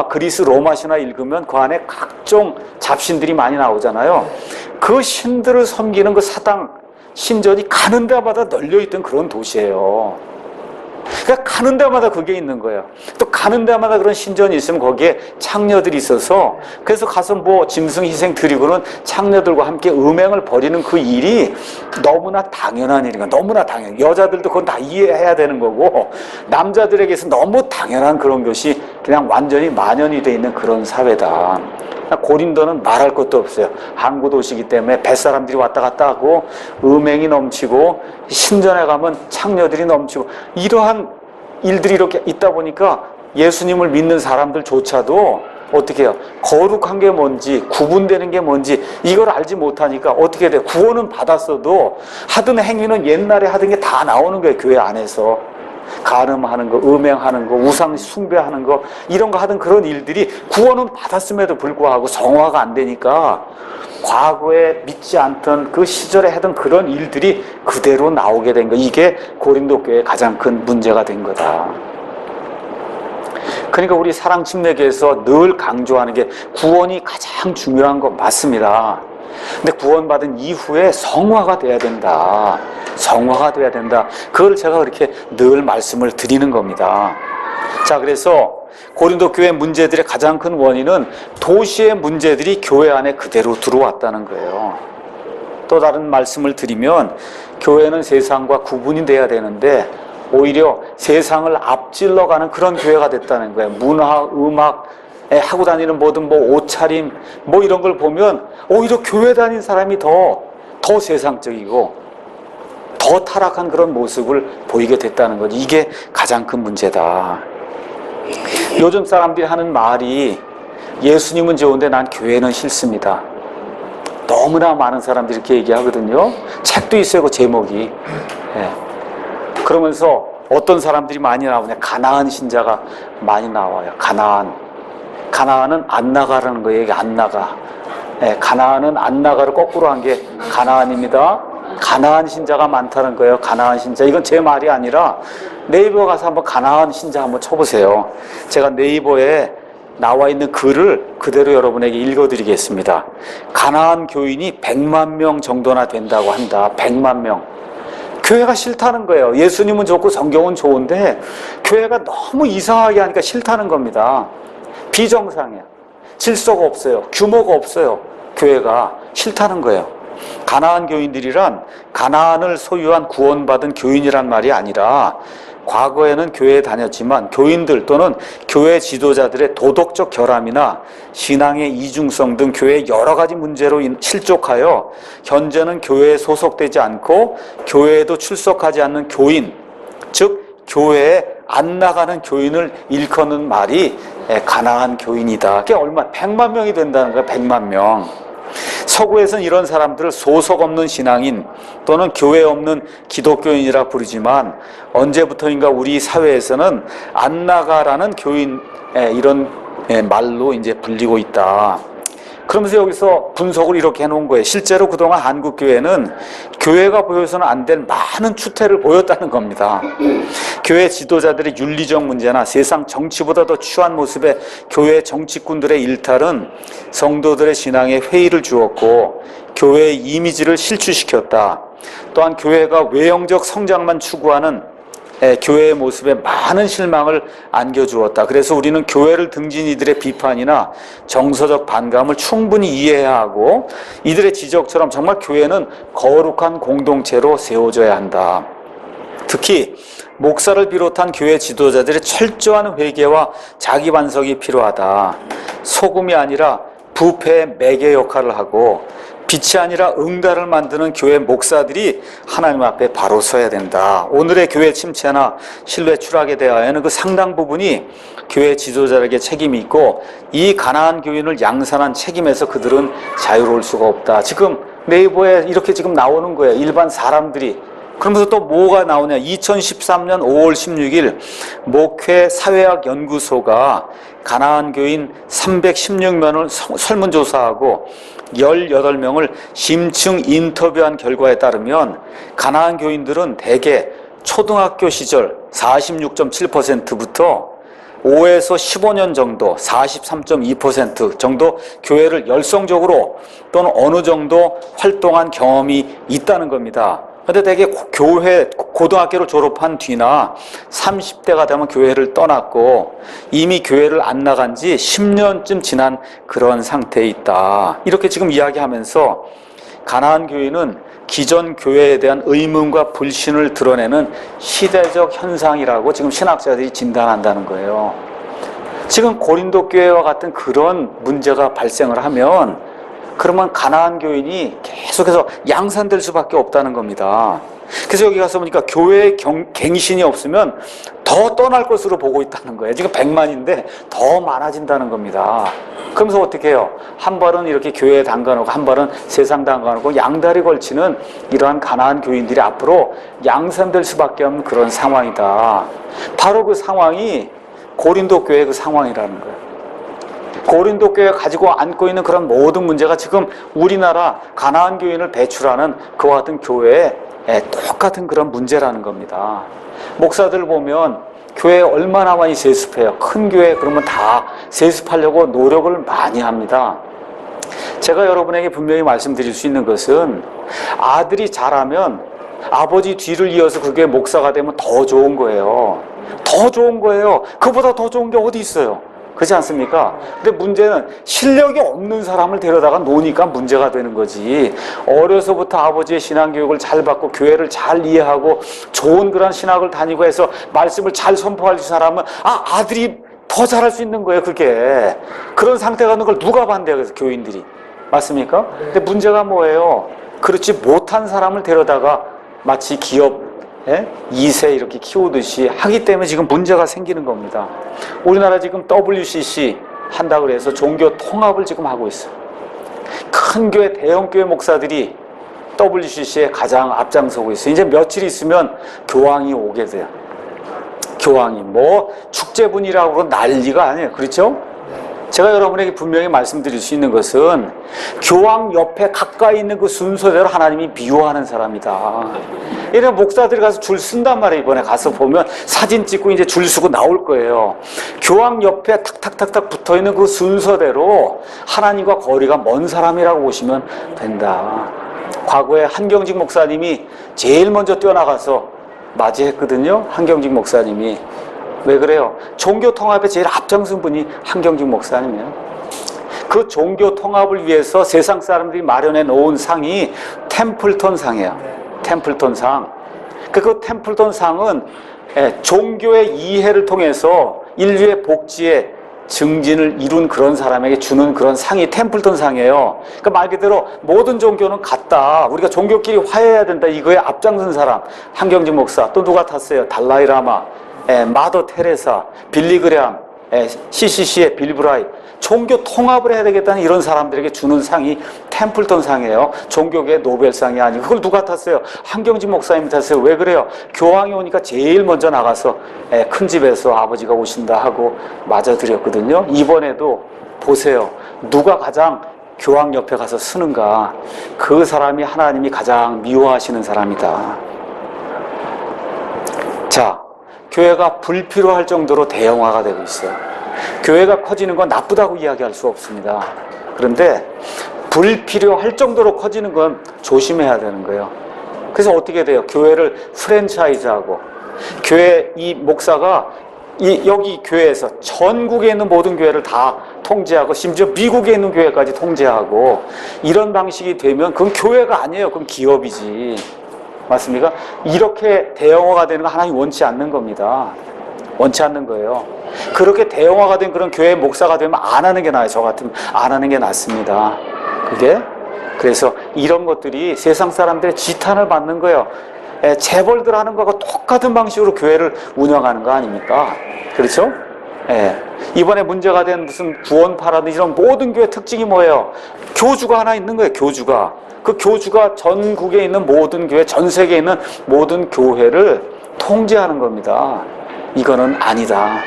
그리스 로마 신화 읽으면 그 안에 각종 잡신들이 많이 나오잖아요. 그 신들을 섬기는 그 사당 신전이 가는 데마다 널려있던 그런 도시예요. 그러니까 가는 데마다 그게 있는 거예요. 또 가는 데마다 그런 신전이 있으면 거기에 창녀들이 있어서 그래서 가서 뭐 짐승 희생 드리고는 창녀들과 함께 음행을 벌이는 그 일이 너무나 당연한 일인가. 너무나 당연. 여자들도 그건 다 이해해야 되는 거고 남자들에게서 너무 당연한 그런 것이 그냥 완전히 만연이 돼 있는 그런 사회다. 고린도는 말할 것도 없어요. 항구 도시이기 때문에 뱃사람들이 왔다 갔다 하고 음행이 넘치고 신전에 가면 창녀들이 넘치고 이러한 일들이 이렇게 있다 보니까 예수님을 믿는 사람들조차도 어떻게 해요? 거룩한 게 뭔지 구분되는 게 뭔지 이걸 알지 못하니까 어떻게 돼요? 구원은 받았어도 하던 행위는 옛날에 하던 게 다 나오는 거예요. 교회 안에서. 간음하는 거, 음행하는 거, 우상 숭배하는 거 이런 거 하던 그런 일들이 구원은 받았음에도 불구하고 정화가 안 되니까 과거에 믿지 않던 그 시절에 하던 그런 일들이 그대로 나오게 된 거. 이게 고린도 교회의 가장 큰 문제가 된 거다. 그러니까 우리 사랑침례교에서 늘 강조하는 게 구원이 가장 중요한 거 맞습니다. 근데 구원받은 이후에 성화가 돼야 된다. 성화가 돼야 된다. 그걸 제가 그렇게 늘 말씀을 드리는 겁니다. 자, 그래서 고린도 교회 문제들의 가장 큰 원인은 도시의 문제들이 교회 안에 그대로 들어왔다는 거예요. 또 다른 말씀을 드리면 교회는 세상과 구분이 돼야 되는데 오히려 세상을 앞질러가는 그런 교회가 됐다는 거예요. 문화, 음악에 하고 다니는 모든 옷차림 이런 걸 보면 오히려 교회 다닌 사람이 더 세상적이고 더 타락한 그런 모습을 보이게 됐다는 거지. 이게 가장 큰 문제다. 요즘 사람들이 하는 말이 예수님은 좋은데 난 교회는 싫습니다. 너무나 많은 사람들이 이렇게 얘기하거든요. 책도 있어요, 그 제목이. 예. 그러면서 어떤 사람들이 많이 나오냐, 가나안 신자가 많이 나와요. 가나안은 안 나가라는 거예요. 이게 안 나가. 예, 가나안은 안 나가를 거꾸로 한 게 가나안입니다. 가나안 신자가 많다는 거예요. 가나안 신자. 이건 제 말이 아니라 네이버 가서 한번 가나안 신자 한번 쳐보세요. 제가 네이버에 나와 있는 글을 그대로 여러분에게 읽어드리겠습니다. 가나안 교인이 100만 명 정도나 된다고 한다. 100만 명. 교회가 싫다는 거예요. 예수님은 좋고 성경은 좋은데 교회가 너무 이상하게 하니까 싫다는 겁니다. 비정상이야. 질서가 없어요. 규모가 없어요. 교회가 싫다는 거예요. 가나안 교인들이란 가나안을 소유한 구원받은 교인이란 말이 아니라 과거에는 교회에 다녔지만 교인들 또는 교회 지도자들의 도덕적 결함이나 신앙의 이중성 등 교회의 여러 가지 문제로 실족하여 현재는 교회에 소속되지 않고 교회에도 출석하지 않는 교인, 즉 교회에 안 나가는 교인을 일컫는 말이 가나안 교인이다. 그게 얼마? 100만 명이 된다는 거야. 100만 명. 서구에서는 이런 사람들을 소속 없는 신앙인 또는 교회 없는 기독교인이라 부르지만 언제부터인가 우리 사회에서는 안 나가라는 교인 이런 말로 이제 불리고 있다. 그러면서 여기서 분석을 이렇게 해놓은 거예요. 실제로 그동안 한국 교회는 교회가 보여서는 안 될 많은 추태를 보였다는 겁니다. 교회 지도자들의 윤리적 문제나 세상 정치보다 더 추한 모습의 교회 정치꾼들의 일탈은 성도들의 신앙에 회의를 주었고 교회의 이미지를 실추시켰다. 또한 교회가 외형적 성장만 추구하는 교회의 모습에 많은 실망을 안겨주었다. 그래서 우리는 교회를 등진 이들의 비판이나 정서적 반감을 충분히 이해해야 하고 이들의 지적처럼 정말 교회는 거룩한 공동체로 세워져야 한다. 특히 목사를 비롯한 교회 지도자들의 철저한 회개와 자기 반성이 필요하다. 소금이 아니라 부패의 매개 역할을 하고 빛이 아니라 응달을 만드는 교회 목사들이 하나님 앞에 바로 서야 된다. 오늘의 교회 침체나 신뢰 추락에 대하여는 그 상당 부분이 교회 지도자에게 책임이 있고 이 가나안 교인을 양산한 책임에서 그들은 자유로울 수가 없다. 지금 네이버에 이렇게 지금 나오는 거예요. 일반 사람들이. 그러면서 또 뭐가 나오냐. 2013년 5월 16일 목회 사회학 연구소가 가나안 교인 316명을 설문조사하고 18명을 심층 인터뷰한 결과에 따르면 가나안 교인들은 대개 초등학교 시절 46.7%부터 5에서 15년 정도 43.2% 정도 교회를 열성적으로 또는 어느 정도 활동한 경험이 있다는 겁니다. 근데 대개 교회, 고등학교를 졸업한 뒤나 30대가 되면 교회를 떠났고 이미 교회를 안 나간 지 10년쯤 지난 그런 상태에 있다. 이렇게 지금 이야기하면서 가나안 교인은 기존 교회에 대한 의문과 불신을 드러내는 시대적 현상이라고 지금 신학자들이 진단한다는 거예요. 지금 고린도 교회와 같은 그런 문제가 발생을 하면 그러면 가나안 교인이 계속해서 양산될 수밖에 없다는 겁니다. 그래서 여기 가서 보니까 교회에 갱신이 없으면 더 떠날 것으로 보고 있다는 거예요. 지금 100만인데 더 많아진다는 겁니다. 그러면서 어떻게 해요? 한 발은 이렇게 교회에 담가놓고 한 발은 세상 담가놓고 양다리 걸치는 이러한 가나안 교인들이 앞으로 양산될 수밖에 없는 그런 상황이다. 바로 그 상황이 고린도 교회의 그 상황이라는 거예요. 고린도 교회가 가지고 안고 있는 그런 모든 문제가 지금 우리나라 가나안 교인을 배출하는 그와 같은 교회에 똑같은 그런 문제라는 겁니다. 목사들 보면 교회에 얼마나 많이 세습해요. 큰 교회 그러면 다 세습하려고 노력을 많이 합니다. 제가 여러분에게 분명히 말씀드릴 수 있는 것은 아들이 자라면 아버지 뒤를 이어서 그게 목사가 되면 더 좋은 거예요. 더 좋은 거예요. 그보다 더 좋은 게 어디 있어요? 그렇지 않습니까? 근데 문제는 실력이 없는 사람을 데려다가 노니까 문제가 되는 거지. 어려서부터 아버지의 신앙교육을 잘 받고 교회를 잘 이해하고 좋은 그런 신학을 다니고 해서 말씀을 잘 선포할 수 있는 사람은 아들이 더 잘할 수 있는 거예요. 그게 그런 상태가 있는 걸 누가 반대해요? 그래서 교인들이. 맞습니까? 근데 문제가 뭐예요? 그렇지 못한 사람을 데려다가 마치 기업 2세 이렇게 키우듯이 하기 때문에 지금 문제가 생기는 겁니다. 우리나라 지금 WCC 한다고 해서 종교 통합을 지금 하고 있어요. 큰 교회, 대형 교회 목사들이 WCC에 가장 앞장서고 있어요. 이제 며칠 있으면 교황이 오게 돼요. 교황이 뭐 축제분이라고 난리가 아니에요. 그렇죠? 제가 여러분에게 분명히 말씀드릴 수 있는 것은 교황 옆에 가까이 있는 그 순서대로 하나님이 미워하는 사람이다. 이래 목사들이 가서 줄 쓴단 말이에요. 이번에 가서 보면 사진 찍고 이제 줄 서고 나올 거예요. 교황 옆에 탁탁탁탁 붙어 있는 그 순서대로 하나님과 거리가 먼 사람이라고 보시면 된다. 과거에 한경직 목사님이 제일 먼저 뛰어나가서 맞이했거든요. 한경직 목사님이. 왜 그래요? 종교 통합에 제일 앞장선 분이 한경직 목사님이에요. 그 종교 통합을 위해서 세상 사람들이 마련해 놓은 상이 템플턴 상이에요. 템플턴 상. 그 템플턴 상은 종교의 이해를 통해서 인류의 복지에 증진을 이룬 그런 사람에게 주는 그런 상이 템플턴 상이에요. 그러니까 말 그대로 모든 종교는 같다. 우리가 종교끼리 화해해야 된다. 이거에 앞장선 사람 한경직 목사. 또 누가 탔어요? 달라이 라마, 마더 테레사, 빌리그램, CCC의 빌브라이. 종교 통합을 해야 되겠다는 이런 사람들에게 주는 상이 템플턴 상이에요. 종교계 노벨상이 아니고. 그걸 누가 탔어요? 한경직 목사님이 탔어요. 왜 그래요? 교황이 오니까 제일 먼저 나가서 큰 집에서 아버지가 오신다 하고 맞아드렸거든요. 이번에도 보세요. 누가 가장 교황 옆에 가서 쓰는가? 그 사람이 하나님이 가장 미워하시는 사람이다. 자, 교회가 불필요할 정도로 대형화가 되고 있어요. 교회가 커지는 건 나쁘다고 이야기할 수 없습니다. 그런데 불필요할 정도로 커지는 건 조심해야 되는 거예요. 그래서 어떻게 돼요? 교회를 프랜차이즈하고, 교회 이 목사가 여기 교회에서 전국에 있는 모든 교회를 다 통제하고, 심지어 미국에 있는 교회까지 통제하고, 이런 방식이 되면 그건 교회가 아니에요. 그건 기업이지. 맞습니까? 이렇게 대형화가 되는 거 하나님 원치 않는 겁니다. 원치 않는 거예요. 그렇게 대형화가 된 그런 교회 목사가 되면 안 하는 게 나아요. 저 같으면 안 하는 게 낫습니다. 그게? 그래서 이런 것들이 세상 사람들의 지탄을 받는 거예요. 재벌들 하는 거하고 똑같은 방식으로 교회를 운영하는 거 아닙니까? 그렇죠? 이번에 문제가 된 무슨 구원파라든지 이런 모든 교회 특징이 뭐예요? 교주가 하나 있는 거예요. 교주가. 그 교주가 전국에 있는 모든 교회, 전 세계에 있는 모든 교회를 통제하는 겁니다. 이거는 아니다.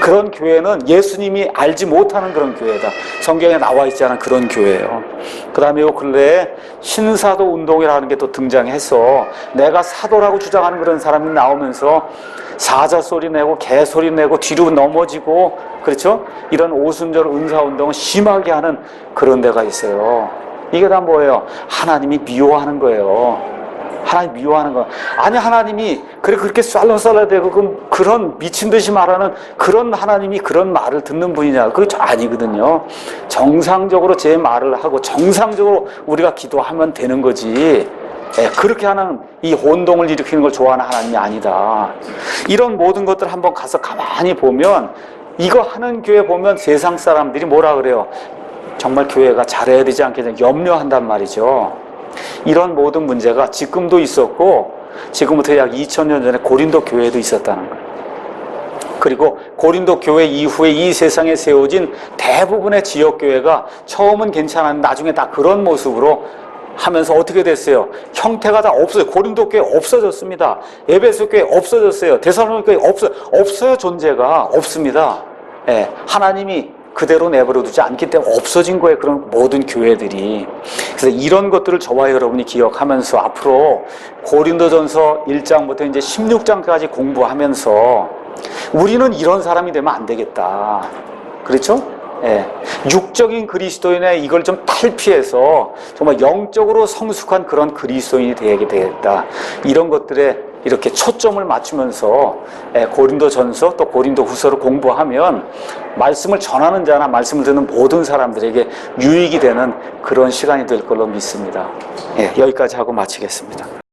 그런 교회는 예수님이 알지 못하는 그런 교회다. 성경에 나와 있지 않은 그런 교회예요. 그 다음에 요 근래에 신사도 운동이라는 게 또 등장해서 내가 사도라고 주장하는 그런 사람이 나오면서 사자 소리 내고 개 소리 내고 뒤로 넘어지고, 그렇죠? 이런 오순절 은사운동을 심하게 하는 그런 데가 있어요. 이게 다 뭐예요? 하나님이 미워하는 거예요. 하나님 미워하는 거. 아니, 하나님이 그렇게 쌀러쌀러야 되고 그런 미친 듯이 말하는 그런 하나님이 그런 말을 듣는 분이냐? 그거 아니거든요. 정상적으로 제 말을 하고 정상적으로 우리가 기도하면 되는 거지. 그렇게 하는 이 혼동을 일으키는 걸 좋아하는 하나님이 아니다. 이런 모든 것들 한번 가서 가만히 보면, 이거 하는 교회 보면 세상 사람들이 뭐라 그래요? 정말 교회가 잘해야 되지 않겠냐 염려한단 말이죠. 이런 모든 문제가 지금도 있었고, 지금부터 약 2000년 전에 고린도 교회도 있었다는 거예요. 그리고 고린도 교회 이후에 이 세상에 세워진 대부분의 지역교회가 처음은 괜찮았는데 나중에 다 그런 모습으로 하면서 어떻게 됐어요? 형태가 다 없어요. 고린도 교회 없어졌습니다. 에베소 교회 없어졌어요. 데살로니가 교회 없어요. 존재가 없습니다. 하나님이 그대로 내버려 두지 않기 때문에 없어진 거예요. 그런 모든 교회들이. 그래서 이런 것들을 저와 여러분이 기억하면서 앞으로 고린도전서 1장부터 이제 16장까지 공부하면서 우리는 이런 사람이 되면 안 되겠다. 그렇죠? 육적인 그리스도인의 이걸 좀 탈피해서 정말 영적으로 성숙한 그런 그리스도인이 되게 되겠다. 이런 것들에 이렇게 초점을 맞추면서 고린도전서 또 고린도후서를 공부하면 말씀을 전하는 자나 말씀을 듣는 모든 사람들에게 유익이 되는 그런 시간이 될 걸로 믿습니다. 여기까지 하고 마치겠습니다.